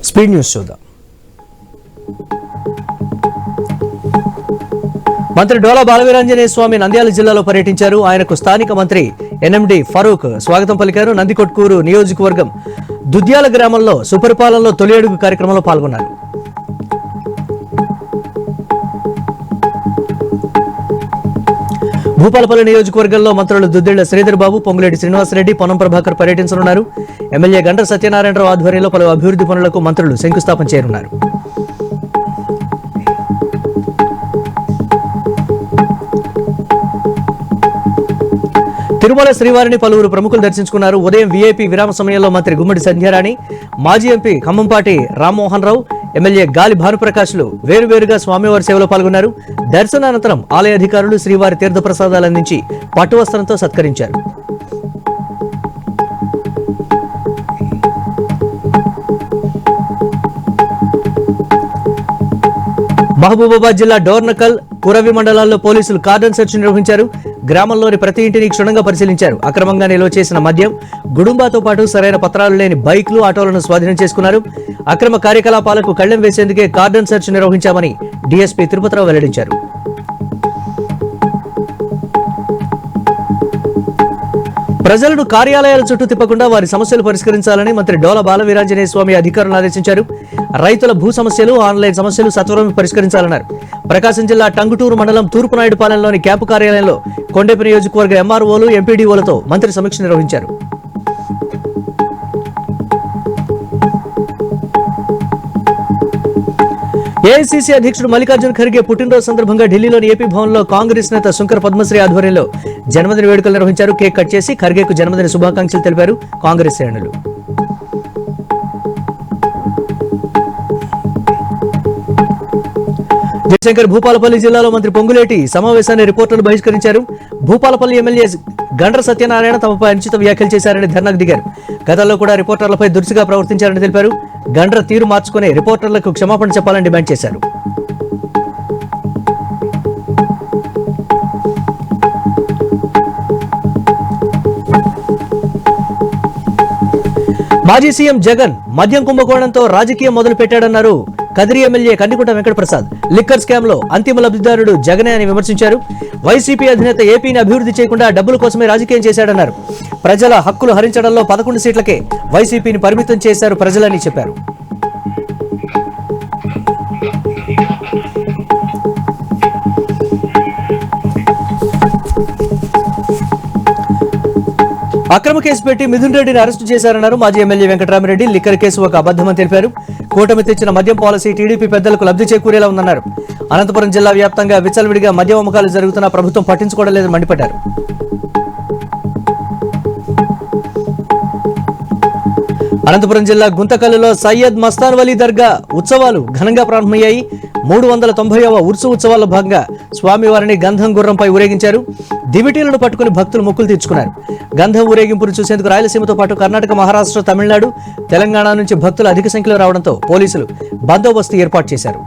Speed news చూద్దాం. మంత్రి డోలా బాలవీరాంజనేయ స్వామి నంద్యాల జిల్లాలో పర్యటించారు. ఆయనకు స్థానిక మంత్రి ఎన్ఎండి ఫరూక్ స్వాగతం పలికారు. నందికొట్కూరు నియోజకవర్గం దుద్యాల గ్రామంలో సుపరిపాలనలో తొలి అడుగు కార్యక్రమంలో పాల్గొన్నారు. భూపాలపల్లి నియోజకవర్గంలో మంత్రులు దుద్దిళ్ల శ్రీధర్ బాబు, పొంగులేటి శ్రీనివాసరెడ్డి, పొన్నం ప్రభాకర్ పర్యటించనున్నారు. ఎమ్మెల్యే గండ్ర సత్యనారాయణరావు ఆధ్వర్యంలో పలు అభివృద్ధి పనులకు మంత్రులు శంకుస్థాపన చేయనున్నారు. తిరుమల శ్రీవారిని పలువురు ప్రముఖులు దర్శించుకున్నారు. ఉదయం వీఐపీ విరామ సమయంలో మంత్రి గుమ్మడి సంధ్యారాణి, మాజీ ఎంపీ ఖమ్మంపాటి రామ్మోహన్ రావు, ఎమ్మెల్యే గాలి భానుప్రకాష్లు వేరువేరుగా స్వామివారి సేవలో పాల్గొన్నారు. దర్శనానంతరం ఆలయ అధికారులు శ్రీవారి తీర్థప్రసాదాలు అందించి పట్టువస్త్రంతో సత్కరించారు. మహబూబాబాద్ జిల్లా డోర్నకల్, కురవి మండలాల్లో పోలీసులు కార్డన్ సెర్చ్ నిర్వహించారు. గ్రామంలోని ప్రతి ఇంటిని క్షుణ్ణంగా పరిశీలించారు. అక్రమంగా నిల్వ చేసిన మద్యం, గుడుంబాతో పాటు సరైన పత్రాలు లేని బైక్లు, ఆటోలను స్వాధీనం చేసుకున్నారు. అక్రమ కార్యకలాపాలకు కళ్లెం వేసేందుకే కార్డన్ సెర్చ్ నిర్వహించామని డీఎస్పీ తిరుపతిరావు వెల్లడించారు. ప్రజలను కార్యాలయాల చుట్టూ తిప్పకుండా వారి సమస్యలు పరిష్కరించాలని మంత్రి డోలా బాలవీరాంజనేయ స్వామి అధికారులను ఆదేశించారు. రైతుల భూ సమస్యలు, ఆన్లైన్ సమస్యలు సత్వరం పరిష్కరించాలన్నారు. ప్రకాశం జిల్లా టంగుటూరు మండలం తూర్పునాయుడుపాలెంలోని క్యాంపు కార్యాలయంలో కొండపి నియోజకవర్గ ఎంఆర్ఓలు, ఎంపీడీఓలతో మంత్రి సమీక్ష నిర్వహించారు. ఏఐసీసీ అధ్యక్షుడు మల్లికార్జున ఖర్గే పుట్టినరోజు సందర్భంగా ఢిల్లీలోని ఏపీ భవన్లో కాంగ్రెస్ నేత శంకర పద్మశ్రీ ఆధ్వర్యంలో జన్మదిన వేడుకలు నిర్వహించారు. కేక్ కట్ చేసి ఖర్గేకు జన్మదిన శుభాకాంక్షలు తెలిపారు కాంగ్రెస్ శ్రేణులు. జయశంకర్ భూపాలపల్లి జిల్లాలో మంత్రి పొంగులేటి సమావేశాన్ని రిపోర్టర్లు బహిష్కరించారు. భూపాలపల్లి ఎమ్మెల్యే గండ్ర సత్యనారాయణ తమపై అనుచిత వ్యాఖ్యలు చేశారని ధర్నాకు దిగారు. గతంలో కూడా రిపోర్టర్లపై దురుసుగా ప్రవర్తించారని తెలిపారు. గండ్ర తీరు మార్చుకుని రిపోర్టర్లకు క్షమాపణ చెప్పాలని డిమాండ్ చేశారు. మాజీ సీఎం జగన్ మద్యం కుంభకోణంతో రాజకీయం మొదలు పెట్టాడన్నారు Kadiri MLA Kandikunta Venkataprasad. Liquor scam లో అంతిమ లబ్ధిదారుడు జగనే అని విమర్శించారు. వైసీపీ అధినేత ఏపీని అభివృద్ధి చేయకుండా డబ్బుల కోసమే రాజకీయం చేశాడన్నారు. ప్రజల హక్కులు హరించడంలో 11 సీట్లకే వైసీపీని పరిమితం చేశారు ప్రజలని చెప్పారు. అక్రమ కేసు పెట్టి మిథున్ రెడ్డిని అరెస్టు చేశారన్నారు మాజీ ఎమ్మెల్యే వెంకటరామిరెడ్డి. లిక్కర్ కేసు ఒక అబద్ధమని తెలిపారు. కూటమి తెచ్చిన మద్యం పాలసీ టీడీపీ పెద్దలకు లబ్ధి చేకూరేలా ఉందన్నారు. అనంతపురం జిల్లా వ్యాప్తంగా విచ్చలవిడిగా మద్యం అమ్మకాలు జరుగుతున్నా ప్రభుత్వం పట్టించుకోవడం లేదని మండిపడ్డారు. అనంతపురం జిల్లా గుంతకల్లులో సయ్యద్ మస్తాన్ వలీ దర్గా ఉత్సవాలు ఘనంగా ప్రారంభమయ్యాయి. 390వ ఉర్సు ఉత్సవాల్లో భాగంగా స్వామివారిని గంధం గుర్రంపై ఊరేగించారు. దివిటీలను పట్టుకుని భక్తులు మొక్కులు తీర్చుకున్నారు. గంధం ఊరేగింపును చూసేందుకు రాయలసీమతో పాటు కర్ణాటక, మహారాష్ట్ర, తమిళనాడు, తెలంగాణ నుంచి భక్తులు అధిక సంఖ్యలో రావడంతో పోలీసులు బందోబస్తు ఏర్పాటు చేశారు.